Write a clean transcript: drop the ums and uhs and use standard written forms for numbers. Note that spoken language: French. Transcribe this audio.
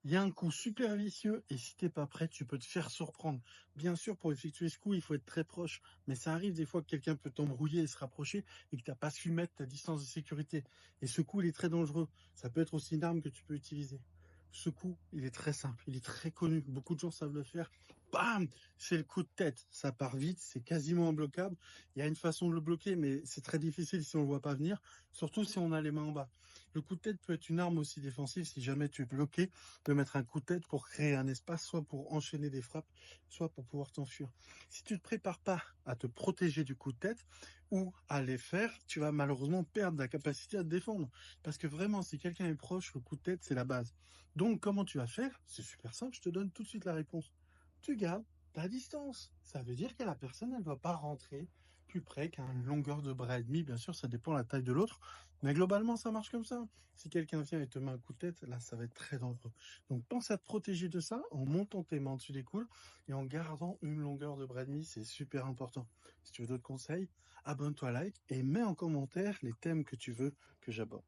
Il y a un coup super vicieux et si t'es pas prêt, tu peux te faire surprendre. Bien sûr, pour effectuer ce coup, il faut être très proche, mais ça arrive des fois que quelqu'un peut t'embrouiller et se rapprocher et que t'as pas su mettre ta distance de sécurité. Et ce coup, il est très dangereux. Ça peut être aussi une arme que tu peux utiliser. Ce coup, il est très simple, il est très connu. Beaucoup de gens savent le faire. Bam! C'est le coup de tête. Ça part vite, c'est quasiment imbloquable. Il y a une façon de le bloquer, mais c'est très difficile si on le voit pas venir, surtout si on a les mains en bas. Le coup de tête peut être une arme aussi défensive si jamais tu es bloqué de mettre un coup de tête pour créer un espace, soit pour enchaîner des frappes, soit pour pouvoir t'enfuir. Si tu ne te prépares pas à te protéger du coup de tête ou à les faire, tu vas malheureusement perdre la capacité à te défendre. Parce que vraiment, si quelqu'un est proche, le coup de tête, c'est la base. Donc, comment tu vas faire? C'est super simple, je te donne tout de suite la réponse. Tu gardes ta distance. Ça veut dire que la personne, elle ne va pas rentrer plus près qu'à une longueur de bras et demi. Bien sûr, ça dépend de la taille de l'autre. Mais globalement, ça marche comme ça. Si quelqu'un vient et te met un coup de tête, là, ça va être très dangereux. Donc, pense à te protéger de ça en montant tes mains dessus des coudes et en gardant une longueur de bras et demi. C'est super important. Si tu veux d'autres conseils, abonne-toi, like et mets en commentaire les thèmes que tu veux que j'aborde.